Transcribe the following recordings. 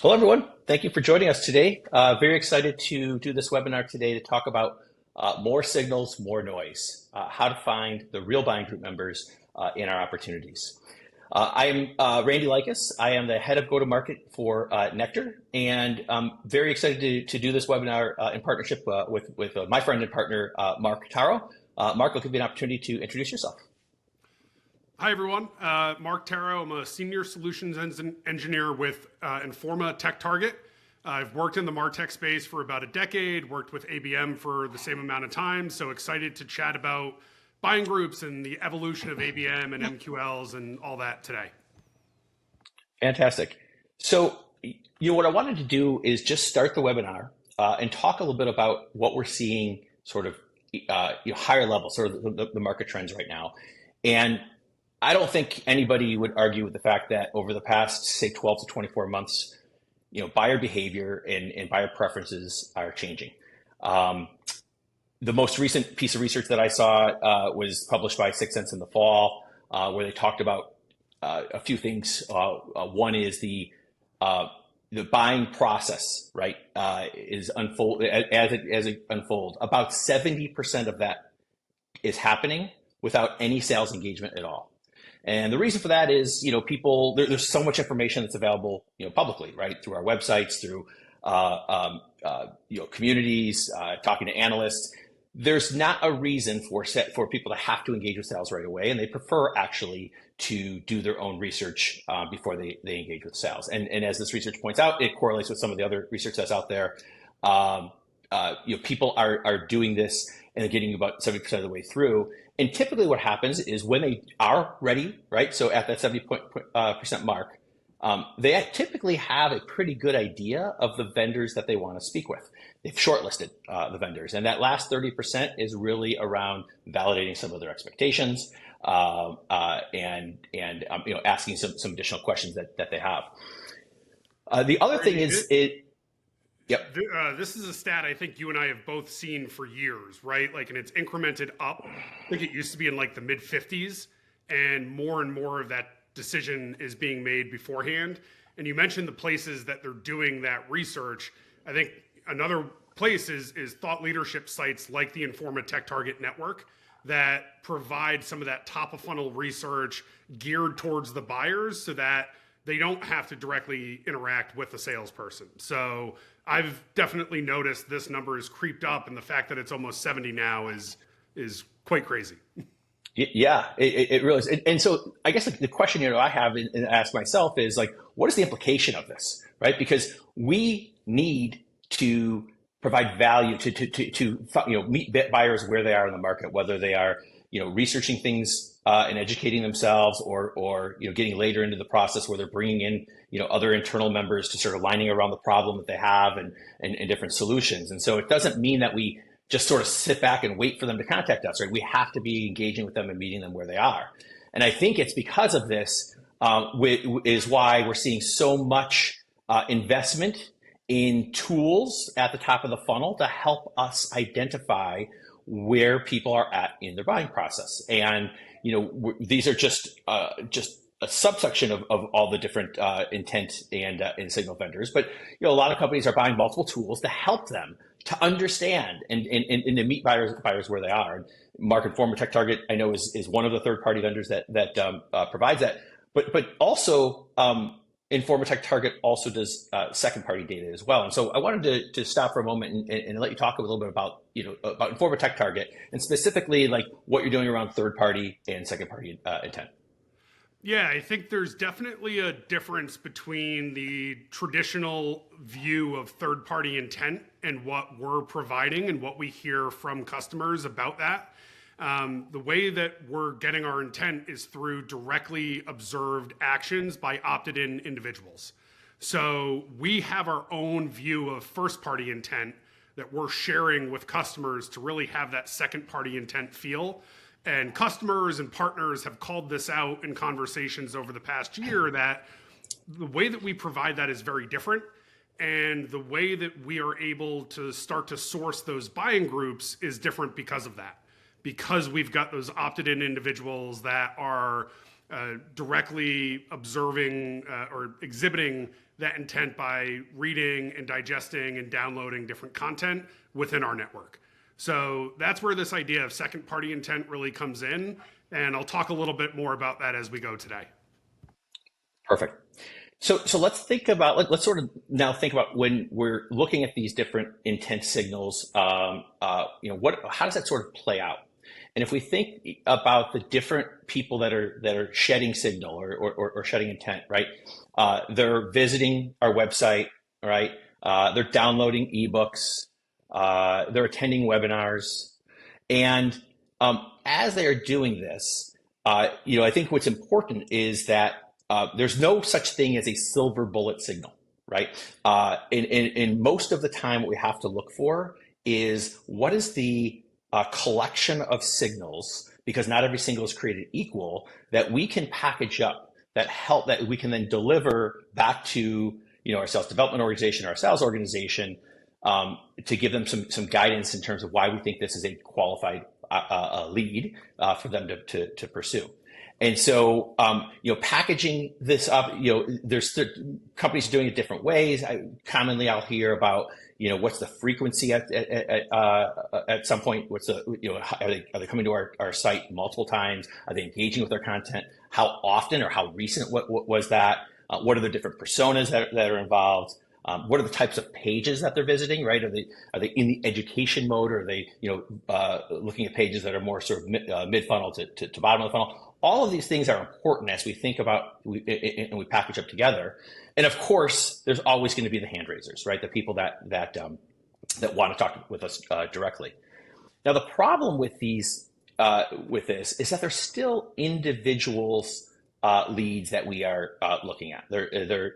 Hello, everyone. Thank you for joining us today. Very excited to do this webinar today to talk about more signals, more noise, how to find the real buying group members in our opportunities. I am Randy Likas. I am the head of go-to-market for Nectar, and I'm very excited to do this webinar in partnership with my friend and partner, Mark Tarro. Mark, I'll give you an opportunity to introduce yourself. Hi, everyone. Mark Tarro. I'm a senior solutions engineer with Informa TechTarget. I've worked in the MarTech space for about a decade, worked with ABM for the same amount of time, so excited to chat about buying groups and the evolution of ABM and MQLs and all that today. Fantastic. So, what I wanted to do is just start the webinar and talk a little bit about what we're seeing sort of higher level, sort of the market trends right now. And I don't think anybody would argue with the fact that over the past, say, 12 to 24 months, buyer behavior and buyer preferences are changing. The most recent piece of research that I saw was published by 6 Sense in the fall, where they talked about a few things. One is the buying process, right, is unfold as it unfolds. About 70% of that is happening without any sales engagement at all. And the reason for that is, people, there's so much information that's available, publicly, right, through our websites, through, communities, talking to analysts. There's not a reason for people to have to engage with sales right away, and they prefer actually to do their own research before they engage with sales. And as this research points out, it correlates with some of the other research that's out there. People are doing this and they're getting about 70% of the way through. And typically what happens is when they are ready, right, so at that 70% mark, they typically have a pretty good idea of the vendors that they want to speak with. They've shortlisted the vendors. And that last 30% is really around validating some of their expectations and asking some additional questions that they have. The other thing is Yep. This is a stat I think you and I have both seen for years, right? And it's incremented up. I think it used to be in the mid 50s, and more of that decision is being made beforehand. And you mentioned the places that they're doing that research. I think another place is thought leadership sites like the Informa TechTarget network that provide some of that top of funnel research geared towards the buyers so that they don't have to directly interact with the salesperson. So I've definitely noticed this number has creeped up, and the fact that it's almost 70 now is quite crazy. Yeah, it really is. And so I guess the question I have and ask myself is what is the implication of this, right? Because we need to provide value to meet buyers where they are in the market, whether they are researching things and educating themselves, or getting later into the process where they're bringing in other internal members to sort of lining around the problem that they have and different solutions. And so it doesn't mean that we just sort of sit back and wait for them to contact us, right? We have to be engaging with them and meeting them where they are. And I think it's because of this is why we're seeing so much investment in tools at the top of the funnel to help us identify where people are at in their buying process. And these are just a subsection of all the different intent and signal vendors. But a lot of companies are buying multiple tools to help them to understand and to meet buyers where they are. And Informa TechTarget, I know, is one of the third-party vendors that provides that. But also Informa TechTarget also does second-party data as well. And so I wanted to stop for a moment and let you talk a little bit about Informa TechTarget and specifically what you're doing around third-party and second-party intent. Yeah, I think there's definitely a difference between the traditional view of third-party intent and what we're providing and what we hear from customers about that. The way that we're getting our intent is through directly observed actions by opted-in individuals. So we have our own view of first-party intent that we're sharing with customers to really have that second-party intent feel. And customers and partners have called this out in conversations over the past year, that the way that we provide that is very different. And the way that we are able to start to source those buying groups is different because of that. Because we've got those opted-in individuals that are directly observing or exhibiting that intent by reading and digesting and downloading different content within our network. So that's where this idea of second party intent really comes in. And I'll talk a little bit more about that as we go today. Perfect. So let's think about, let's sort of now think about when we're looking at these different intent signals, how does that sort of play out? And if we think about the different people that are shedding signal or shedding intent, right? They're visiting our website, right? They're downloading ebooks, they're attending webinars, and as they are doing this, I think what's important is that there's no such thing as a silver bullet signal, right? In most of the time, what we have to look for is what is the collection of signals, because not every signal is created equal, that we can package up that we can then deliver back to our sales development organization, our sales organization, to give them some guidance in terms of why we think this is a qualified lead for them to pursue. And so, packaging this up, there's companies doing it different ways. Commonly I'll hear about, what's the frequency at some point? What's are they coming to our site multiple times? Are they engaging with our content? How often or how recent what was that? What are the different personas that are involved? What are the types of pages that they're visiting, right? Are they in the education mode, or are they, looking at pages that are more sort of mid funnel to bottom of the funnel? All of these things are important as we think about and we package up together. And of course, there's always going to be the hand raisers, right? The people that want to talk with us directly. Now, the problem with this is that there's still individuals leads that we are looking at.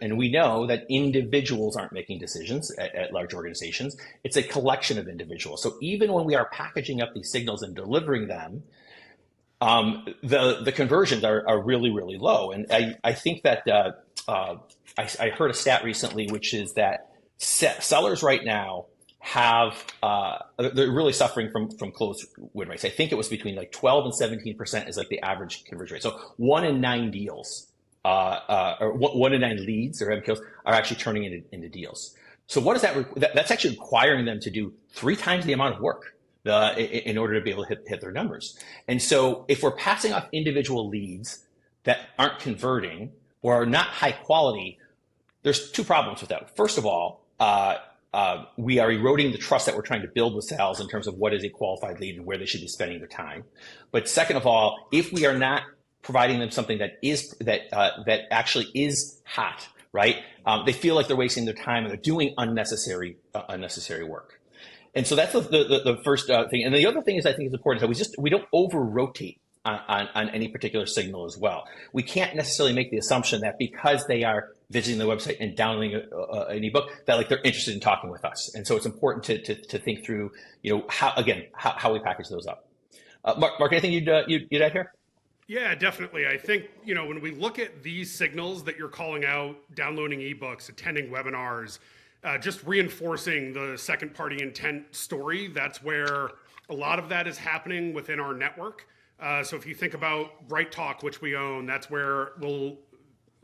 And we know that individuals aren't making decisions at large organizations. It's a collection of individuals. So even when we are packaging up these signals and delivering them, the conversions are really, really low. And I think that I heard a stat recently, which is that sellers right now they're really suffering from close win rates. I think it was between like 12 and 17% is like the average conversion rate. So 1 in 9 deals, or 1 in 9 leads or MQLs are actually turning into deals. So what is that? That's actually requiring them to do 3 times the amount of work in order to be able to hit their numbers. And so if we're passing off individual leads that aren't converting or are not high quality, there's 2 problems with that. First of all, we are eroding the trust that we're trying to build with sales in terms of what is a qualified lead and where they should be spending their time. But second of all, if we are not providing them something that actually is hot, right? They feel like they're wasting their time and they're doing unnecessary work. And so that's the first thing. And the other thing is, I think is important, is that we don't over rotate on any particular signal as well. We can't necessarily make the assumption that because they are visiting the website and downloading an ebook, that like they're interested in talking with us. And so it's important to think through, how we package those up. Mark, anything you'd add here? Yeah, definitely. I think, when we look at these signals that you're calling out, downloading ebooks, attending webinars, just reinforcing the second party intent story, that's where a lot of that is happening within our network. So if you think about Bright Talk, which we own, that's where we'll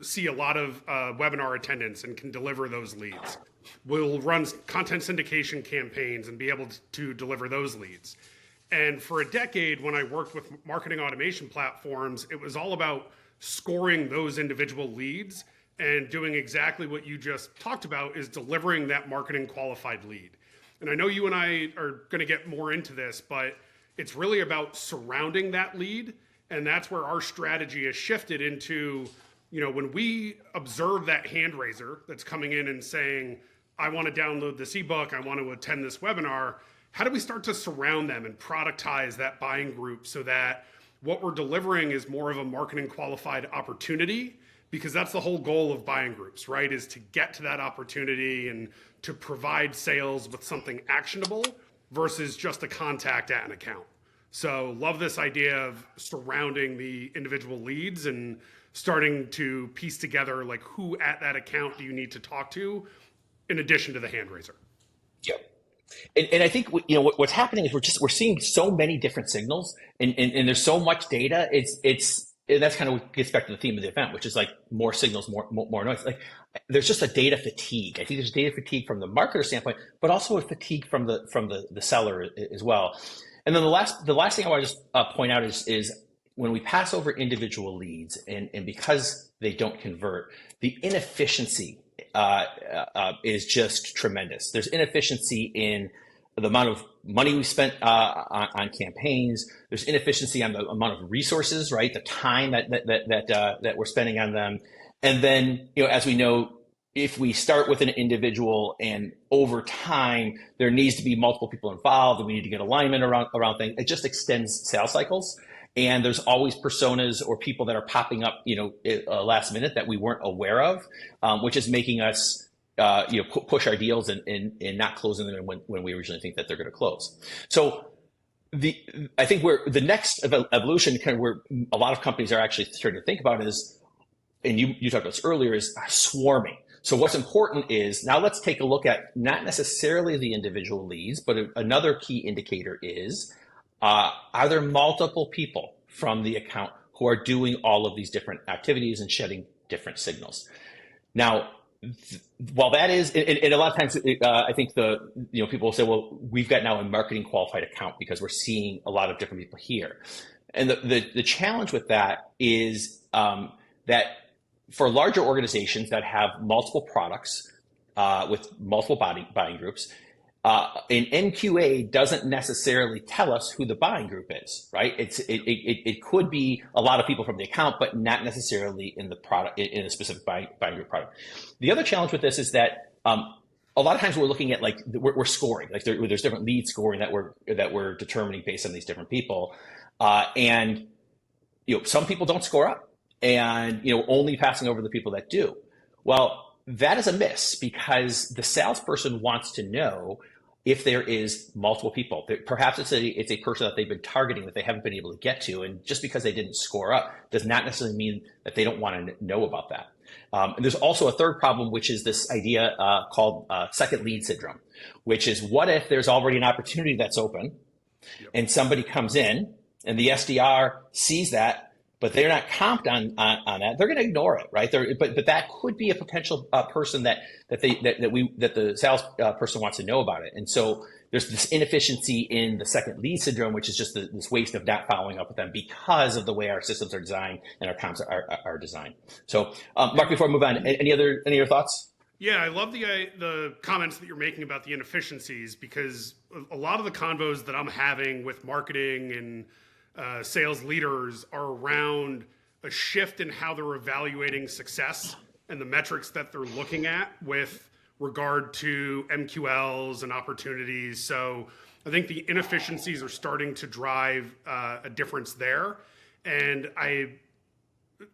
see a lot of webinar attendance and can deliver those leads. We'll run content syndication campaigns and be able to deliver those leads. And for a decade, when I worked with marketing automation platforms, it was all about scoring those individual leads and doing exactly what you just talked about, is delivering that marketing qualified lead. And I know you and I are going to get more into this, but it's really about surrounding that lead. And that's where our strategy has shifted into, when we observe that hand raiser that's coming in and saying, I want to download this ebook, I want to attend this webinar, how do we start to surround them and productize that buying group so that what we're delivering is more of a marketing qualified opportunity? Because that's the whole goal of buying groups, right? Is to get to that opportunity and to provide sales with something actionable versus just a contact at an account. So love this idea of surrounding the individual leads and starting to piece together like who at that account do you need to talk to in addition to the hand raiser. Yep. And I think what's happening is we're seeing so many different signals and there's so much data. It's and that's kind of what gets back to the theme of the event, which is like more signals, more noise. Like there's just a data fatigue. I think there's data fatigue from the marketer standpoint, but also a fatigue from the seller as well. And then the last thing I want to just point out is when we pass over individual leads and because they don't convert, the inefficiency is just tremendous. There's inefficiency in the amount of money we spent on campaigns. There's inefficiency on the amount of resources, right? The time that we're spending on them. And then, as we know, if we start with an individual and over time there needs to be multiple people involved and we need to get alignment around things, it just extends sales cycles. And there's always personas or people that are popping up, last minute that we weren't aware of, which is making us push our deals and not closing them when we originally think that they're going to close. So I think the next evolution, kind of where a lot of companies are actually starting to think about is, and you talked about this earlier, is swarming. So what's important is now let's take a look at not necessarily the individual leads, but another key indicator is, are there multiple people from the account who are doing all of these different activities and shedding different signals? Now, while that is, and a lot of times, I think people will say, well, we've got now a marketing qualified account because we're seeing a lot of different people here. And the challenge with that is that for larger organizations that have multiple products with multiple buying groups, an MQA doesn't necessarily tell us who the buying group is, right? It could be a lot of people from the account, but not necessarily in the product, in a specific buying group product. The other challenge with this is that a lot of times we're looking at we're scoring, there's different lead scoring that we're determining based on these different people, and some people don't score up, and only passing over the people that do. Well, that is a miss because the salesperson wants to know if there is multiple people. Perhaps it's a person that they've been targeting that they haven't been able to get to, and just because they didn't score up does not necessarily mean that they don't want to know about that. And there's also a third problem, which is this idea called second lead syndrome, which is what if there's already an opportunity that's open, and somebody comes in and the SDR sees that, but they're not comped on that. They're going to ignore it, right? But that could be a potential person that the sales person wants to know about it. And so there's this inefficiency in the second lead syndrome, which is just this waste of not following up with them because of the way our systems are designed and our comps are designed. So, Mark, before I move on, any other thoughts? Yeah, I love the comments that you're making about the inefficiencies, because a lot of the convos that I'm having with marketing and sales leaders are around a shift in how they're evaluating success and the metrics that they're looking at with regard to MQLs and opportunities. So I think the inefficiencies are starting to drive a difference there. And I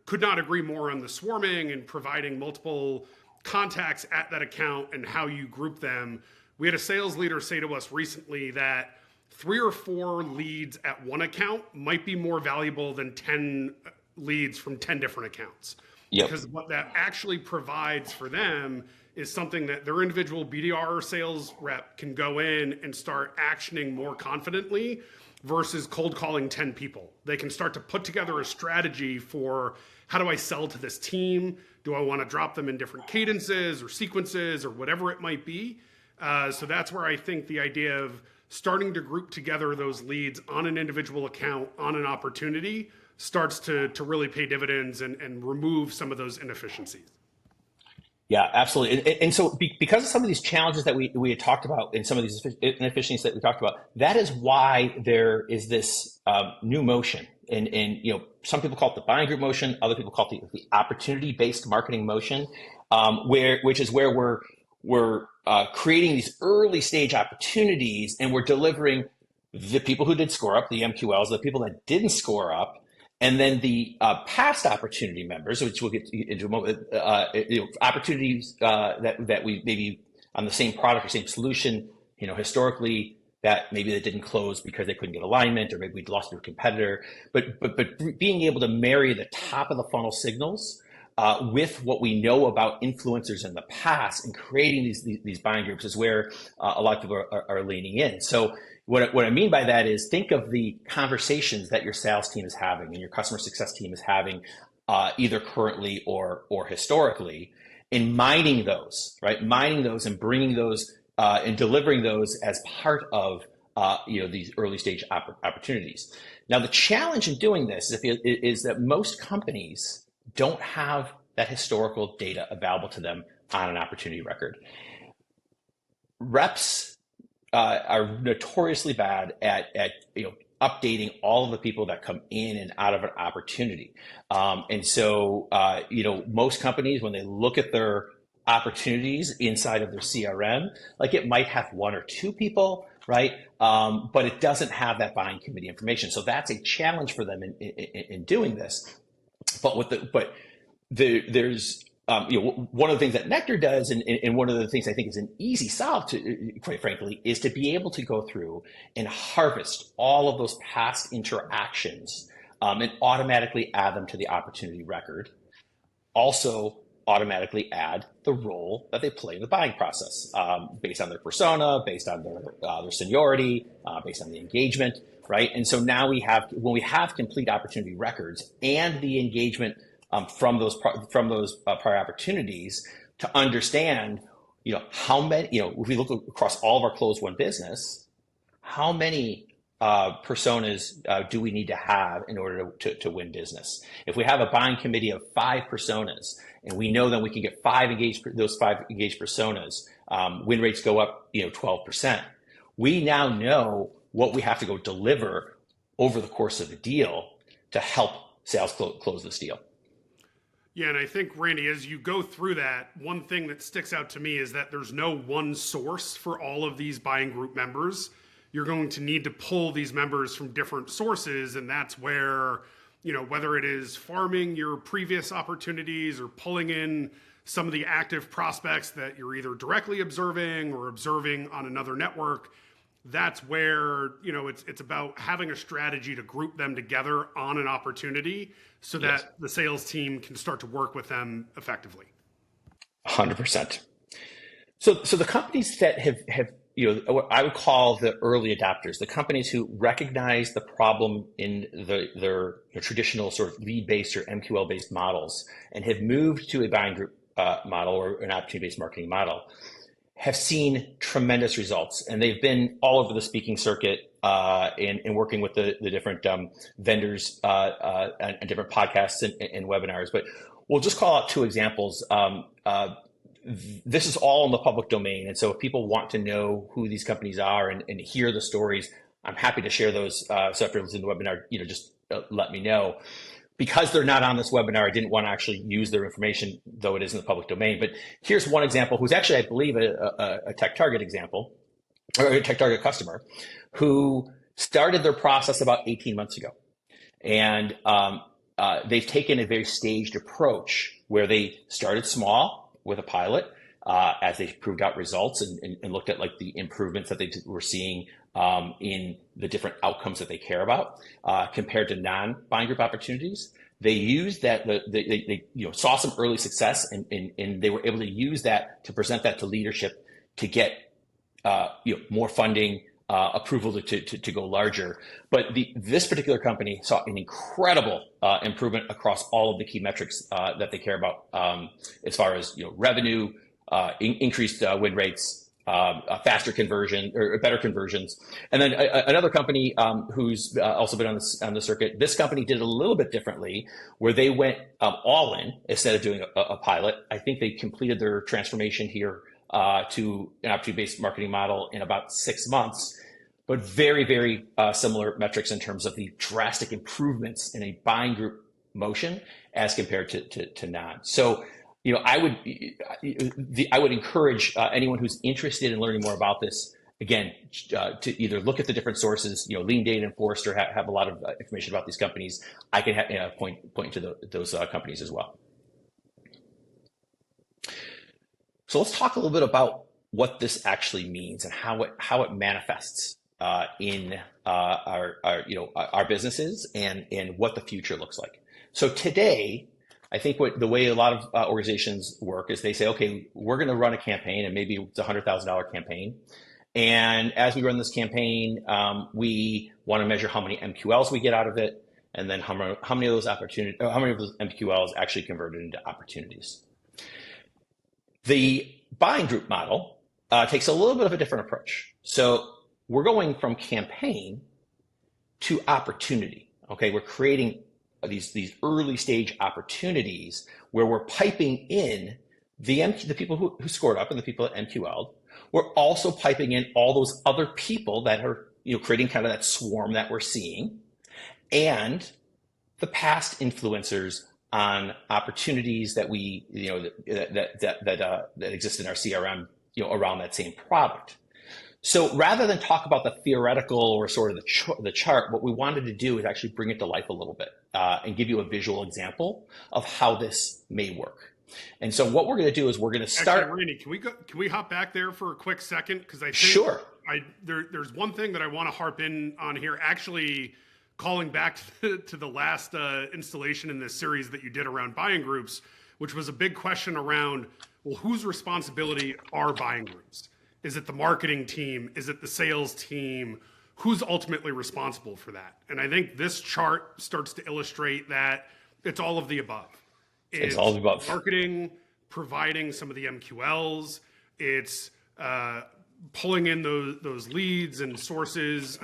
could not agree more on the swarming and providing multiple contacts at that account and how you group them. We had a sales leader say to us recently that 3 or 4 leads at one account might be more valuable than 10 leads from 10 different accounts. Yep. Because what that actually provides for them is something that their individual BDR or sales rep can go in and start actioning more confidently versus cold calling 10 people. They can start to put together a strategy for, how do I sell to this team? Do I want to drop them in different cadences or sequences or whatever it might be? So that's where I think the idea of starting to group together those leads on an individual account, on an opportunity, starts to really pay dividends and remove some of those inefficiencies. Yeah, absolutely. And so because of some of these challenges that we had talked about and some of these inefficiencies that we talked about, that is why there is this new motion. And some people call it the buying group motion, other people call it the opportunity-based marketing motion, which is where we're creating these early stage opportunities, and we're delivering the people who did score up, the MQLs, the people that didn't score up, and then the past opportunity members, which we'll get into a moment, opportunities that we maybe on the same product or same solution, historically that maybe they didn't close because they couldn't get alignment, or maybe we'd lost to a competitor. But being able to marry the top of the funnel signals with what we know about influencers in the past and creating these buying groups is where a lot of people are leaning in. So what I mean by that is think of the conversations that your sales team is having and your customer success team is having either currently or historically, and mining those, right? Mining those and bringing those and delivering those as part of these early stage opportunities. Now, the challenge in doing this is that most companies don't have that historical data available to them on an opportunity record. Reps are notoriously bad at updating all of the people that come in and out of an opportunity. And so, most companies, when they look at their opportunities inside of their CRM, like it might have one or two people, right? But it doesn't have that buying committee information. So that's a challenge for them in doing this. But there's one of the things that Nectar does, and one of the things I think is an easy solve to, quite frankly, is to be able to go through and harvest all of those past interactions and automatically add them to the opportunity record. Also, automatically add the role that they play in the buying process based on their persona, based on their seniority, based on the engagement, right? And so now when we have complete opportunity records and the engagement from those prior opportunities, to understand, how many, if we look across all of our closed won business, how many personas do we need to have in order to win business? If we have a buying committee of 5 personas, and we know that we can get 5 engaged personas, win rates go up 12%. We now know what we have to go deliver over the course of the deal to help sales close this deal. Yeah, and I think, Randy, as you go through that, one thing that sticks out to me is that there's no one source for all of these buying group members. You're going to need to pull these members from different sources, and that's where, whether it is farming your previous opportunities or pulling in some of the active prospects that you're either directly observing or observing on another network, that's where, it's about having a strategy to group them together on an opportunity so that the sales team can start to work with them effectively. 100%. So the companies that have what I would call the early adopters, the companies who recognize the problem in their traditional sort of lead-based or MQL-based models and have moved to a buying group model or an opportunity-based marketing model, have seen tremendous results. And they've been all over the speaking circuit and working with the different vendors and different podcasts and webinars. But we'll just call out 2 examples. This is all in the public domain. And so if people want to know who these companies are and hear the stories, I'm happy to share those. So after listening to the webinar, just let me know. Because they're not on this webinar, I didn't want to actually use their information, though it is in the public domain. But here's one example who's actually, I believe, a TechTarget example, or a TechTarget customer, who started their process about 18 months ago. And they've taken a very staged approach where they started small with a pilot as they proved out results and looked at like the improvements that they were seeing in the different outcomes that they care about compared to non-buying group opportunities. They used that, they saw some early success and they were able to use that to present that to leadership to get more funding, approval to go larger. But this particular company saw an incredible improvement across all of the key metrics that they care about as far as revenue, increased win rates, faster conversion or better conversions. And then another company who's also been on the circuit, this company did it a little bit differently, where they went all in instead of doing a pilot. I think they completed their transformation here to an opportunity-based marketing model in about 6 months, but very, very similar metrics in terms of the drastic improvements in a buying group motion as compared to non. So, I would encourage anyone who's interested in learning more about this, again, to either look at the different sources. Lean Data and Forrester have a lot of information about these companies. I can point to those companies as well. So let's talk a little bit about what this actually means and how it manifests in our businesses and what the future looks like. So today, I think the way a lot of organizations work is they say, okay, we're going to run a campaign, and maybe it's a $100,000 campaign. And as we run this campaign, we want to measure how many MQLs we get out of it, and then how many of those MQLs actually converted into opportunities. The buying group model takes a little bit of a different approach. So we're going from campaign to opportunity. Okay, we're creating these early stage opportunities where we're piping in the people who scored up and the people that MQL'd. We're also piping in all those other people that are creating kind of that swarm that we're seeing, and the past influencers on opportunities that we that exist in our CRM around that same product. So rather than talk about the theoretical or sort of the chart, what we wanted to do is actually bring it to life a little bit and give you a visual example of how this may work. And so what we're going to do is we're going to start. Actually, Randy, can we hop back there for a quick second? Because I think sure. There's one thing that I want to harp in on here. Actually, calling back to the last installation in this series that you did around buying groups, which was a big question around, well, whose responsibility are buying groups? Is it the marketing team? Is it the sales team? Who's ultimately responsible for that? And I think this chart starts to illustrate that it's all of the above. It's all of the above. Marketing, providing some of the MQLs. It's pulling in those leads and sources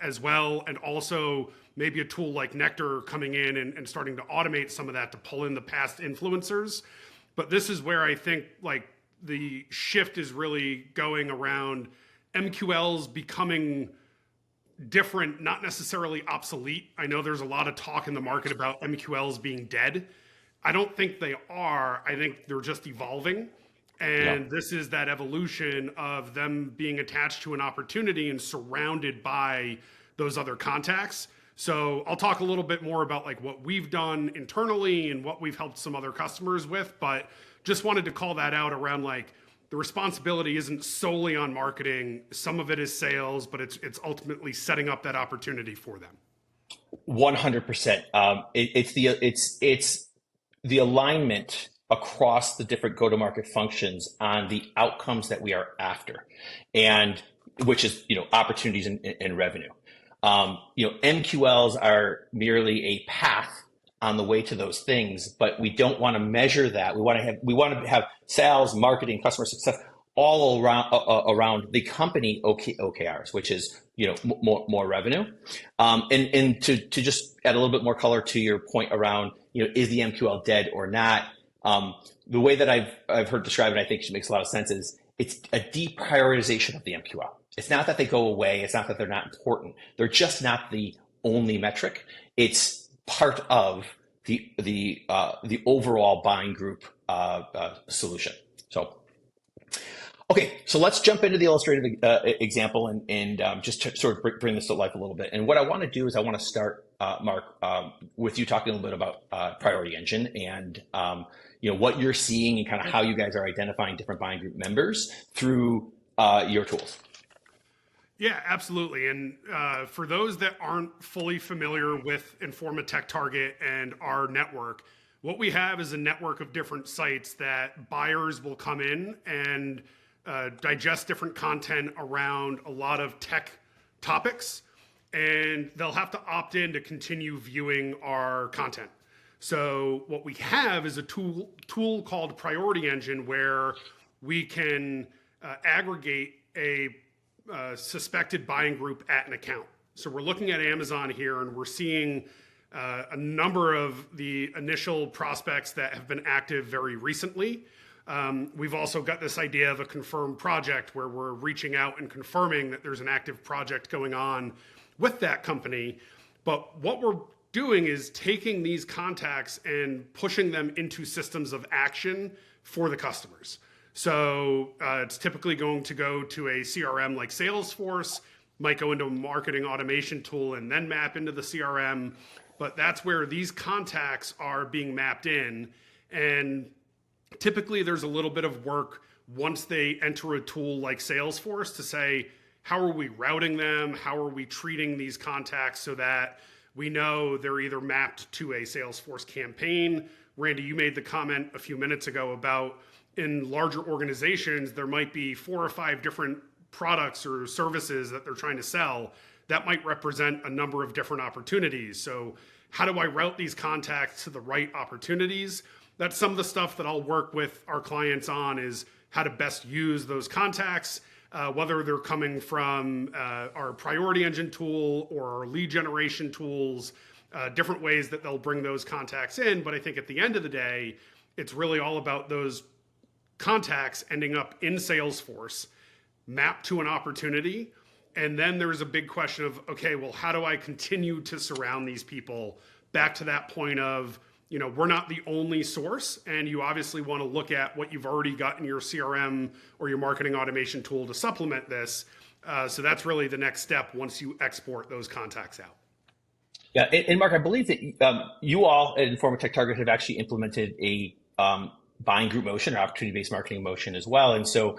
as well. And also maybe a tool like Nectar coming in and starting to automate some of that to pull in the past influencers. But this is where I think like the shift is really going around MQLs becoming different, not necessarily obsolete. I know there's a lot of talk in the market about MQLs being dead. I don't think they are. I think they're just evolving. And this is that evolution of them being attached to an opportunity and surrounded by those other contacts. So I'll talk a little bit more about like what we've done internally and what we've helped some other customers with, but just wanted to call that out around like the responsibility isn't solely on marketing. Some of it is sales, but it's ultimately setting up that opportunity for them. 100%. It's the alignment across the different go-to-market functions on the outcomes that we are after, and which is opportunities and revenue. MQLs are merely a path on the way to those things, but we don't want to measure that. We want to have sales, marketing, customer success all around the company OKRs, which is more revenue. And to just add a little bit more color to your point around is the MQL dead or not? The way that I've heard described, and I think it makes a lot of sense, is it's a deprioritization of the MQL. It's not that they go away. It's not that they're not important. They're just not the only metric. It's part of the overall buying group solution. So, okay, so let's jump into the illustrative example and just to sort of bring this to life a little bit. And what I want to do is I want to start, Mark, with you talking a little bit about Priority Engine and what you're seeing and kind of how you guys are identifying different buying group members through your tools. Yeah, absolutely. And for those that aren't fully familiar with Informa TechTarget and our network, what we have is a network of different sites that buyers will come in and digest different content around a lot of tech topics, and they'll have to opt in to continue viewing our content. So what we have is a tool called Priority Engine where we can aggregate a suspected buying group at an account. So we're looking at Amazon here and we're seeing a number of the initial prospects that have been active very recently. We've also got this idea of a confirmed project where we're reaching out and confirming that there's an active project going on with that company. But what we're doing is taking these contacts and pushing them into systems of action for the customers. So it's typically going to go to a CRM like Salesforce, might go into a marketing automation tool and then map into the CRM. But that's where these contacts are being mapped in. And typically there's a little bit of work once they enter a tool like Salesforce to say, how are we routing them? How are we treating these contacts so that We know they're either mapped to a Salesforce campaign. Randy, you made the comment a few minutes ago about in larger organizations, there might be 4 or 5 different products or services that they're trying to sell that might represent a number of different opportunities. So how do I route these contacts to the right opportunities? That's some of the stuff that I'll work with our clients on, is how to best use those contacts, whether they're coming from our priority engine tool or our lead generation tools, different ways that they'll bring those contacts in. But I think at the end of the day, it's really all about those contacts ending up in Salesforce, mapped to an opportunity. And then there's a big question of, okay, well, how do I continue to surround these people back to that point of, we're not the only source, and you obviously want to look at what you've already got in your CRM or your marketing automation tool to supplement this. So that's really the next step once you export those contacts out. Yeah, and Mark, I believe that you all at Informa TechTarget have actually implemented a buying group motion or opportunity-based marketing motion as well. And so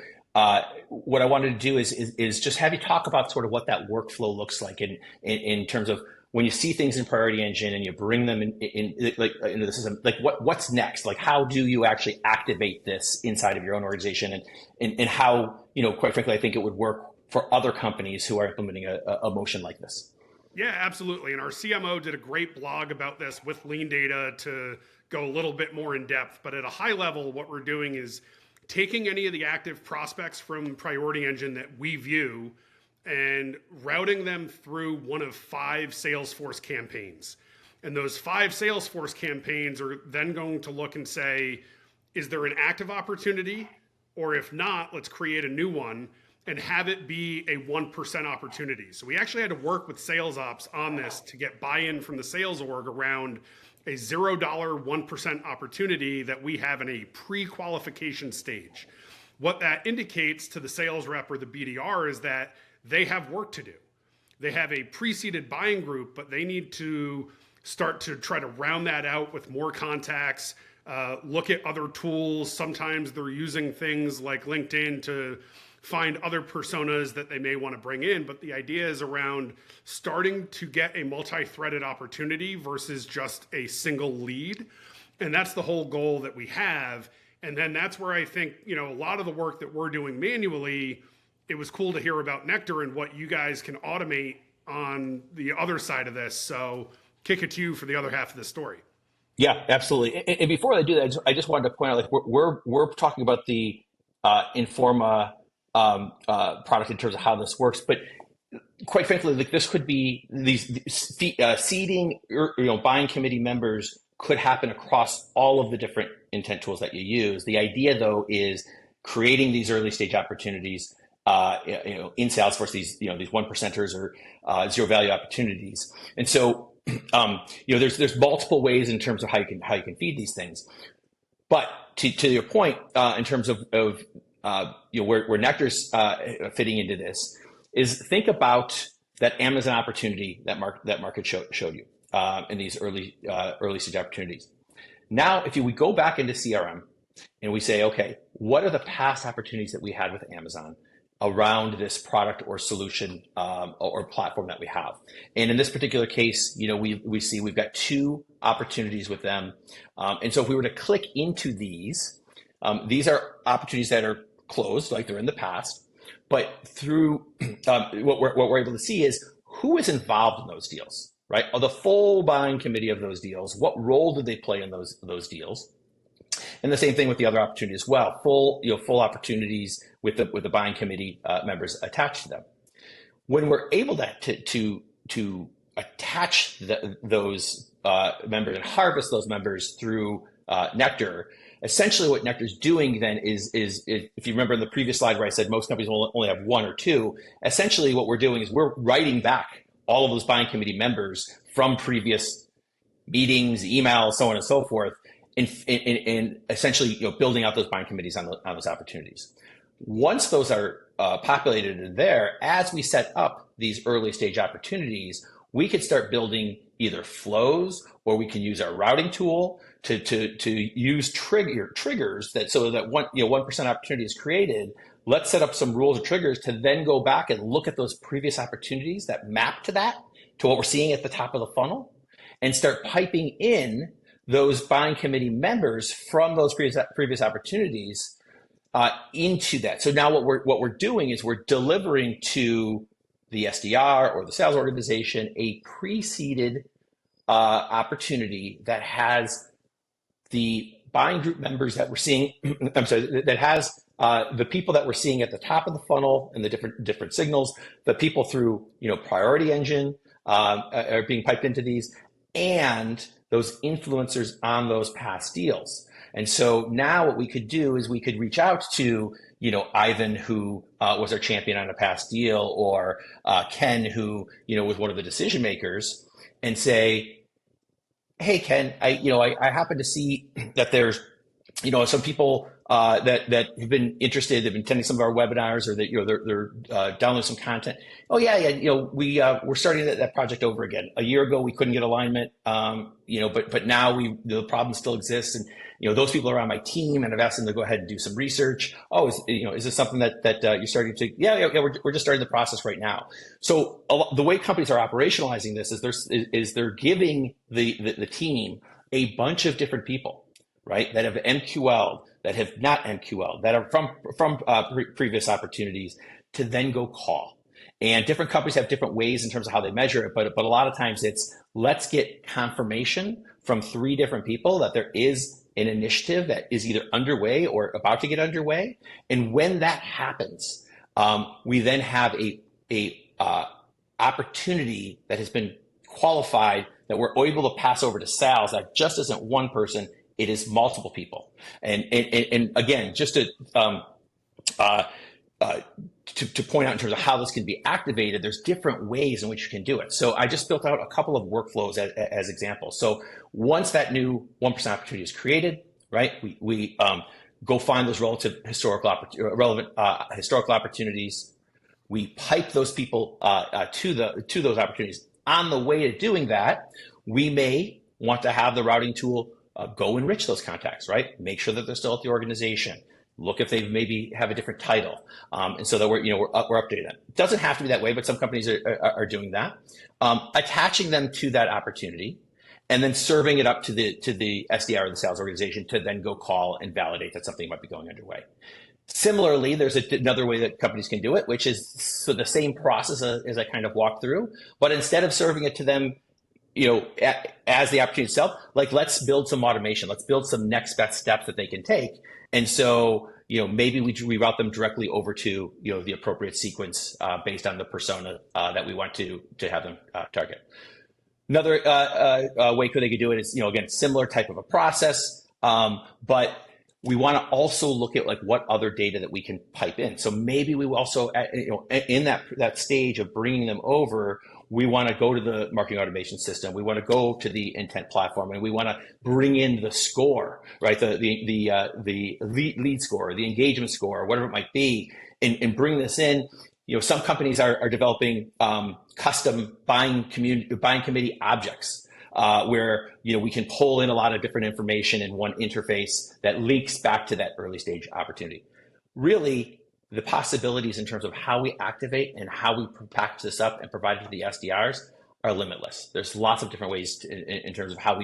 what I wanted to do is just have you talk about sort of what that workflow looks like in terms of when you see things in Priority Engine and you bring them into the system, like what's next? Like, how do you actually activate this inside of your own organization, and how, quite frankly, I think it would work for other companies who are implementing a motion like this. Yeah, absolutely. And our CMO did a great blog about this with lean data to go a little bit more in depth. But at a high level, what we're doing is taking any of the active prospects from Priority Engine that we view and routing them through one of 5 Salesforce campaigns. And those 5 Salesforce campaigns are then going to look and say, is there an active opportunity? Or if not, let's create a new one and have it be a 1% opportunity. So we actually had to work with sales ops on this to get buy-in from the sales org around a $0 1% opportunity that we have in a pre-qualification stage. What that indicates to the sales rep or the BDR is that they have work to do. They have a pre-seeded buying group, but they need to start to try to round that out with more contacts, look at other tools. Sometimes they're using things like LinkedIn to find other personas that they may want to bring in. But the idea is around starting to get a multi-threaded opportunity versus just a single lead. And that's the whole goal that we have. And then that's where I think, a lot of the work that we're doing manually, it was cool to hear about Nectar and what you guys can automate on the other side of this. So kick it to you for the other half of the story. Yeah, absolutely. And before I do that, I just wanted to point out, like we're talking about the Informa product in terms of how this works, but quite frankly, like this could be these seeding, buying committee members could happen across all of the different intent tools that you use. The idea, though, is creating these early stage opportunities. In Salesforce, these 1%ers or 0 value opportunities, and so there's multiple ways in terms of how you can feed these things. But to your point, in terms of where Nectar's fitting into this, is think about that Amazon opportunity that Mark had showed you in these early stage opportunities. Now, if we go back into CRM and we say, okay, what are the past opportunities that we had with Amazon around this product or solution or platform that we have? And in this particular case, we see we've got 2 opportunities with them. And so if we were to click into these are opportunities that are closed, like they're in the past, but through what we're able to see is who is involved in those deals, right? The full buying committee of those deals, what role did they play in those deals? And the same thing with the other opportunity as well. Full opportunities with the buying committee members attached to them. When we're able to attach those members and harvest those members through Nectar, essentially what Nectar is doing then is if you remember in the previous slide where I said most companies will only have 1 or 2, essentially what we're doing is we're writing back all of those buying committee members from previous meetings, emails, so on and so forth, and essentially building out those buying committees on those opportunities. Once those are populated in there, as we set up these early stage opportunities, we could start building either flows, or we can use our routing tool to use triggers that so that 1% opportunity is created. Let's set up some rules or triggers to then go back and look at those previous opportunities that map to that to what we're seeing at the top of the funnel and start piping in those buying committee members from those previous opportunities into that. So now what we're doing is we're delivering to the SDR or the sales organization a pre-seeded opportunity that has the buying group members that we're seeing. I'm sorry, that has the people that we're seeing at the top of the funnel and the different signals, the people through Priority Engine are being piped into these, and those influencers on those past deals. And so now what we could do is we could reach out to Ivan, who was our champion on a past deal, or Ken, who was one of the decision makers, and say, hey, Ken, I happen to see that there's some people that have been interested, they've been attending some of our webinars, or that they're downloading some content. Oh yeah, we're starting that project over again. A year ago we couldn't get alignment, but now the problem still exists, and those people are on my team, and I've asked them to go ahead and do some research. Oh, is this something that you're starting to? Yeah, we're just starting the process right now. So the way companies are operationalizing this is they're giving the team a bunch of different people, right, that have MQL, that have not MQL, that are from previous opportunities, to then go call. And different companies have different ways in terms of how they measure it, but a lot of times it's, let's get confirmation from 3 different people that there is an initiative that is either underway or about to get underway. And when that happens, we then have a opportunity that has been qualified, that we're able to pass over to sales, that just isn't one person, it is multiple people. And again, just to point out in terms of how this can be activated, there's different ways in which you can do it. So I just built out a couple of workflows as examples. So once that new 1% opportunity is created, right, we go find those relevant historical opportunities. We pipe those people to those opportunities. On the way to doing that, we may want to have the routing tool go enrich those contacts, right? Make sure that they're still at the organization. Look if they maybe have a different title, and so that we're updating them. It doesn't have to be that way, but some companies are doing that. Attaching them to that opportunity, and then serving it up to the SDR or the sales organization to then go call and validate that something might be going underway. Similarly, there's another way that companies can do it, which is the same process as I kind of walked through, but instead of serving it to them as the opportunity itself, like, let's build some automation. Let's build some next best steps that they can take. And so, maybe we route them directly over to, the appropriate sequence based on the persona that we want to have them target. Another way they could do it is, again, similar type of a process, but we want to also look at, like, what other data that we can pipe in. So maybe we also, in that stage of bringing them over, we want to go to the marketing automation system. We want to go to the intent platform, and we want to bring in the score, right? The lead score, the engagement score, whatever it might be, and bring this in. Some companies are developing custom buying committee objects where we can pull in a lot of different information in one interface that links back to that early stage opportunity. Really, the possibilities in terms of how we activate and how we package this up and provide it to the SDRs are limitless. There's lots of different ways in terms of how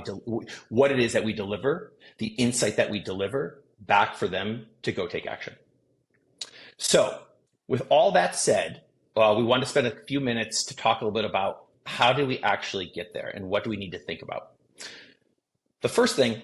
what it is that we deliver, the insight that we deliver back for them to go take action. So with all that said, we want to spend a few minutes to talk a little bit about how do we actually get there and what do we need to think about. The first thing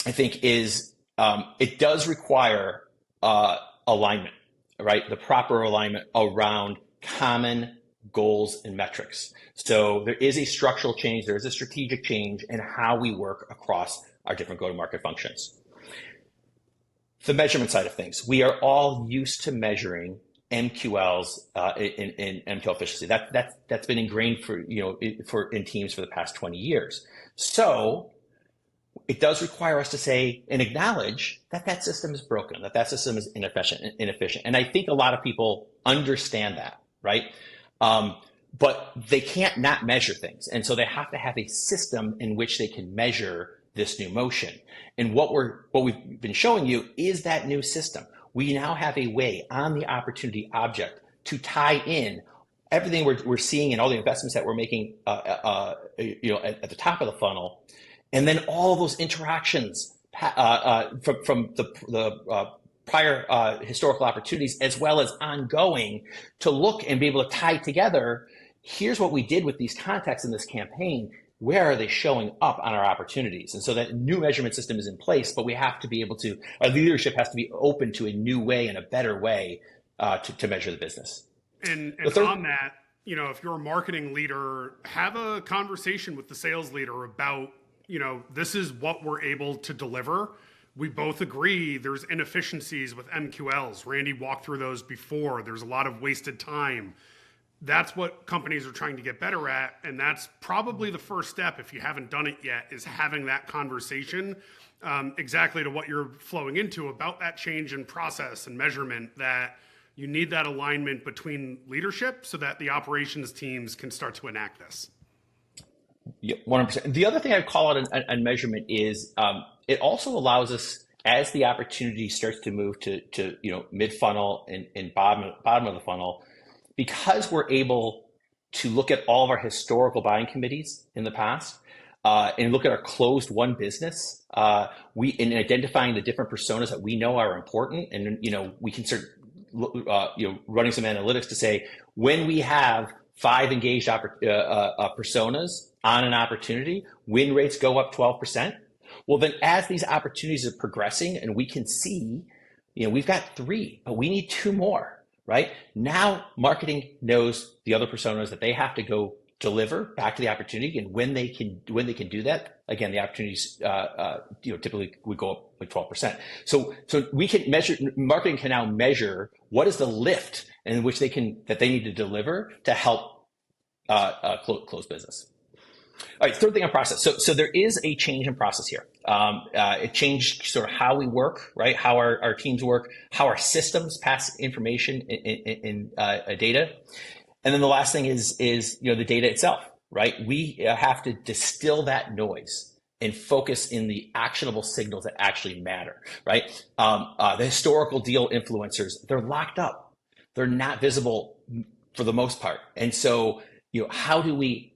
I think is it does require alignment, right? The proper alignment around common goals and metrics. So there is a structural change, there is a strategic change in how we work across our different go-to-market functions. The measurement side of things, we are all used to measuring MQLs in MQL efficiency. That's been ingrained in teams for the past 20 years. So it does require us to say and acknowledge that system is broken, that system is inefficient. And I think a lot of people understand that, right? But they can't not measure things. And so they have to have a system in which they can measure this new motion. And what we've been showing you is that new system. We now have a way on the opportunity object to tie in everything we're seeing and all the investments that we're making, at the top of the funnel, and then all those interactions from the prior historical opportunities as well as ongoing to look and be able to tie together. Here's what we did with these contacts in this campaign. Where are they showing up on our opportunities? And so that new measurement system is in place, but we have to be able to, our leadership has to be open to a new way and a better way to measure the business. And third, on that, if you're a marketing leader, have a conversation with the sales leader about, this is what we're able to deliver. We both agree there's inefficiencies with MQLs. Randy walked through those before. There's a lot of wasted time. That's what companies are trying to get better at. And that's probably the first step, if you haven't done it yet, is having that conversation exactly to what you're flowing into about that change in process and measurement, that you need that alignment between leadership so that the operations teams can start to enact this. Yeah, 100%. The other thing I'd call out on measurement is it also allows us, as the opportunity starts to move to mid funnel and bottom of the funnel, because we're able to look at all of our historical buying committees in the past and look at our closed won business, we in identifying the different personas that we know are important, and we can start running some analytics to say when we have 5 engaged personas on an opportunity, win rates go up 12%. Well, then as these opportunities are progressing and we can see, we've got 3, but we need 2 more. Right now, marketing knows the other personas that they have to go deliver back to the opportunity, and when they can do that, again, the opportunities typically would go up like 12%. So we can measure. Marketing can now measure what is the lift in which that they need to deliver to help close business. All right, third thing on process. So there is a change in process here. It changed sort of how we work, right? How our teams work, how our systems pass information in data. And then the last thing is the data itself, right? We have to distill that noise and focus in the actionable signals that actually matter, right? The historical deal influencers, they're locked up. They're not visible for the most part. And so, how do we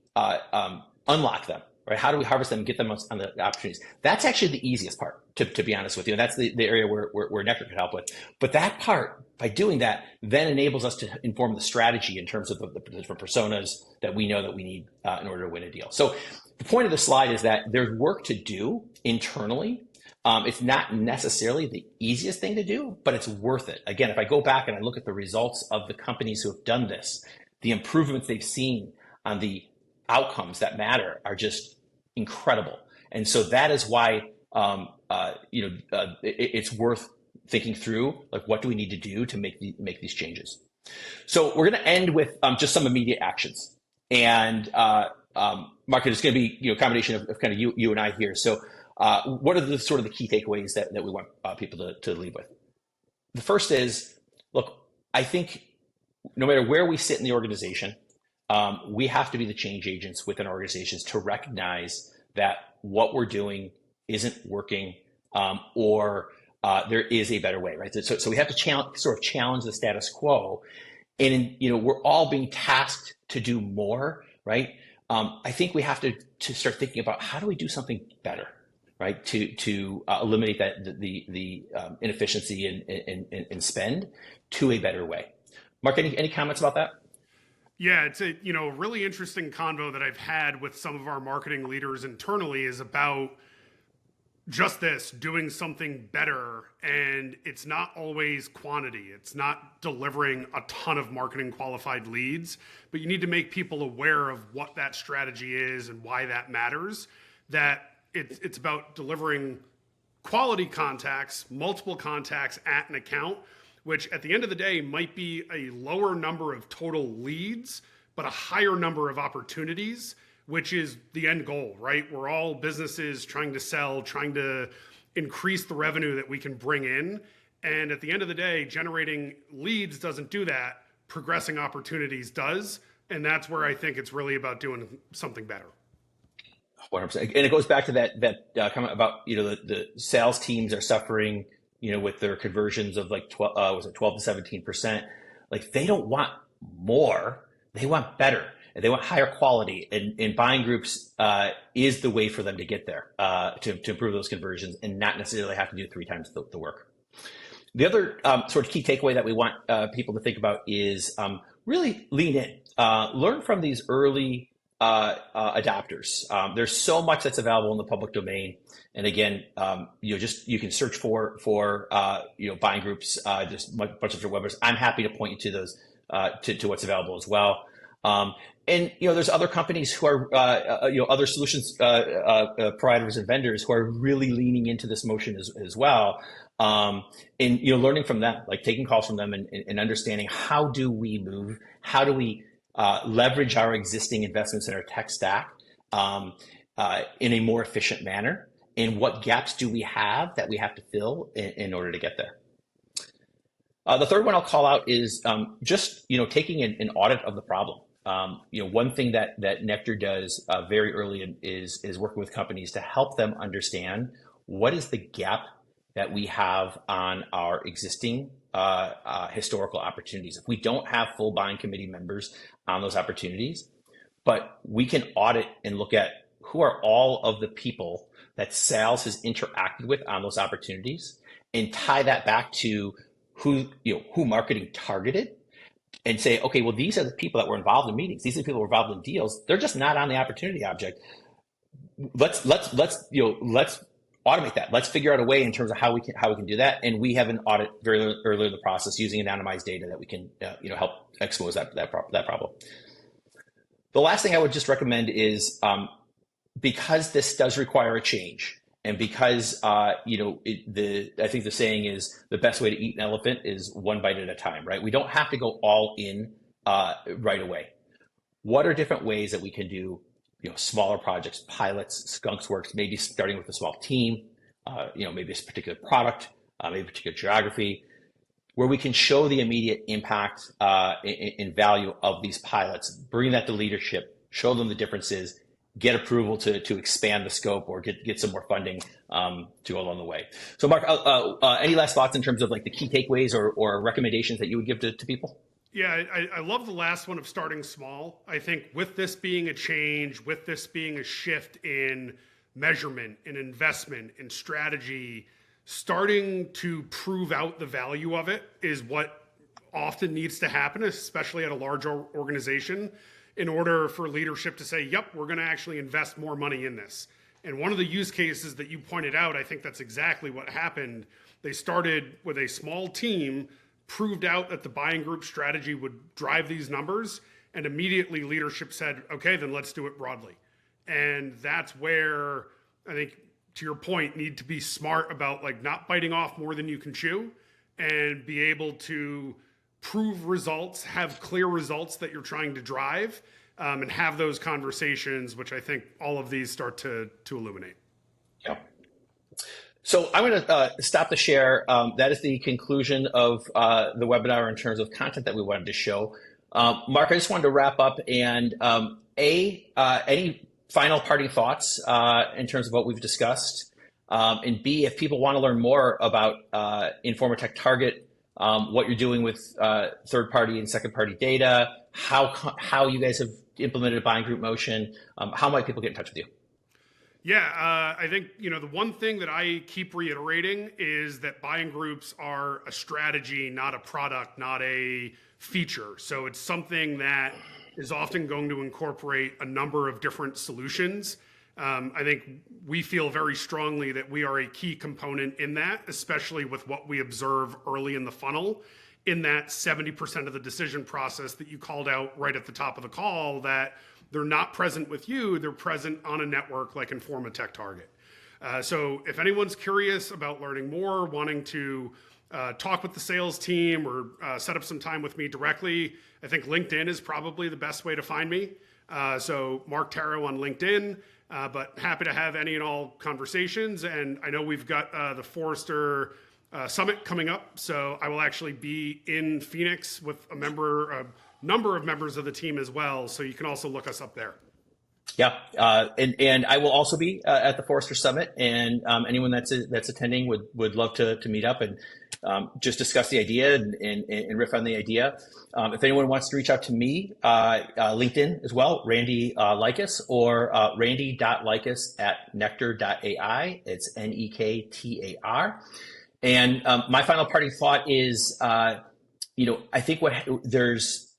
unlock them, right? How do we harvest them and get them on the opportunities? That's actually the easiest part, to be honest with you. And that's the area where Nectar could help with. But that part, by doing that, then enables us to inform the strategy in terms of the different personas that we know that we need in order to win a deal. So the point of the slide is that there's work to do internally. It's not necessarily the easiest thing to do, but it's worth it. Again, if I go back and I look at the results of the companies who have done this, the improvements they've seen on the outcomes that matter are just incredible. And so that is why it's worth thinking through, like, what do we need to do to make these changes. So we're going to end with just some immediate actions. And Mark, it's going to be a combination of kind of you and I here. So what are the sort of the key takeaways that we want people to leave with? The first is, look, I think no matter where we sit in the organization, we have to be the change agents within organizations to recognize that what we're doing isn't working, or there is a better way, right? So we have to challenge the status quo, and we're all being tasked to do more, right? I think we have to start thinking about how do we do something better, right? To eliminate the inefficiency and spend to a better way. Mark, any comments about that? Yeah, it's a really interesting convo that I've had with some of our marketing leaders internally is about just this, doing something better. And it's not always quantity. It's not delivering a ton of marketing qualified leads, but you need to make people aware of what that strategy is and why that matters. That it's about delivering quality contacts, multiple contacts at an account, which at the end of the day might be a lower number of total leads, but a higher number of opportunities, which is the end goal, right? We're all businesses trying to sell, trying to increase the revenue that we can bring in. And at the end of the day, generating leads doesn't do that. Progressing opportunities does. And that's where I think it's really about doing something better. 100%. And it goes back to that comment about, the sales teams are suffering, with their conversions of like 12 to 17%. Like, they don't want more. They want better. And they want higher quality. And buying groups is the way for them to get there, to improve those conversions and not necessarily have to do 3 times the work. The other sort of key takeaway that we want people to think about is really lean in. Learn from these early adopters. There's so much that's available in the public domain. And again, you can search for buying groups, just a bunch of different webinars. I'm happy to point you to those, to what's available as well. And there's other companies who are other solutions providers and vendors who are really leaning into this motion as well. And learning from them, like taking calls from them and understanding how do we move, how do we leverage our existing investments in our tech stack in a more efficient manner, and what gaps do we have that we have to fill in order to get there. The third one I'll call out is just taking an audit of the problem. One thing that Nectar does very early is working with companies to help them understand what is the gap that we have on our existing historical opportunities. If we don't have full buying committee members on those opportunities, but we can audit and look at who are all of the people that sales has interacted with on those opportunities, and tie that back to who marketing targeted, and say, okay, well, these are the people that were involved in meetings. These are the people who were involved in deals. They're just not on the opportunity object. Let's automate that. Let's figure out a way in terms of how we can do that. And we have an audit very early in the process using anonymized data that we can help expose that problem. The last thing I would just recommend is because this does require a change, and because I think the saying is the best way to eat an elephant is one bite at a time, right? We don't have to go all in right away. What are different ways that we can do smaller projects, pilots, skunks works, maybe starting with a small team, maybe a particular product, maybe a particular geography, where we can show the immediate impact and value of these pilots, bring that to leadership, show them the differences, get approval to expand the scope, or get some more funding to go along the way. So Mark, any last thoughts in terms of like the key takeaways or recommendations that you would give to people? Yeah, I love the last one of starting small. I think with this being a change, with this being a shift in measurement, in investment, in strategy, starting to prove out the value of it is what often needs to happen, especially at a large organization, in order for leadership to say, yep, we're going to actually invest more money in this. And one of the use cases that you pointed out, I think that's exactly what happened. They started with a small team, proved out that the buying group strategy would drive these numbers, and immediately leadership said, okay, then let's do it broadly. And that's where I think, to your point, need to be smart about like not biting off more than you can chew, and be able to prove results, have clear results that you're trying to drive, and have those conversations, which I think all of these start to illuminate. Yeah. So I'm going to stop the share. That is the conclusion of the webinar in terms of content that we wanted to show. Mark, I just wanted to wrap up, and any final parting thoughts in terms of what we've discussed, and B, if people want to learn more about Informa TechTarget, what you're doing with third-party and second-party data, how you guys have implemented a buying group motion, how might people get in touch with you? Yeah, I think, the one thing that I keep reiterating is that buying groups are a strategy, not a product, not a feature. So it's something that is often going to incorporate a number of different solutions. I think we feel very strongly that we are a key component in that, especially with what we observe early in the funnel, in that 70% of the decision process that you called out right at the top of the call, that they're not present with you, they're present on a network like Informa TechTarget. So if anyone's curious about learning more, wanting to talk with the sales team, or set up some time with me directly, I think LinkedIn is probably the best way to find me. So Mark Tarro on LinkedIn, but happy to have any and all conversations. And I know we've got the Forrester Summit coming up, so I will actually be in Phoenix with a number of members of the team as well, so you can also look us up there. Yeah, and I will also be at the Forrester Summit, and anyone that's attending would love to meet up and just discuss the idea and riff on the idea. If anyone wants to reach out to me, LinkedIn as well, Randy Likas, or randy.likas@nectar.ai. It's NEKTAR. And my final parting thought is, I think there's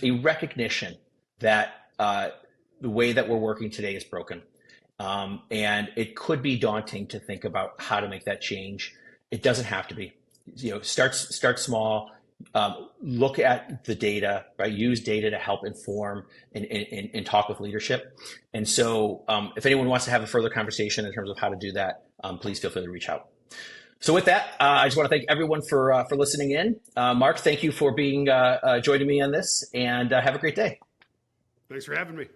a recognition that the way that we're working today is broken. And it could be daunting to think about how to make that change. It doesn't have to be. Start small. Look at the data, right? Use data to help inform and talk with leadership. And so, if anyone wants to have a further conversation in terms of how to do that, please feel free to reach out. So with that, I just want to thank everyone for listening in. Mark, thank you for being joining me on this, and have a great day. Thanks for having me.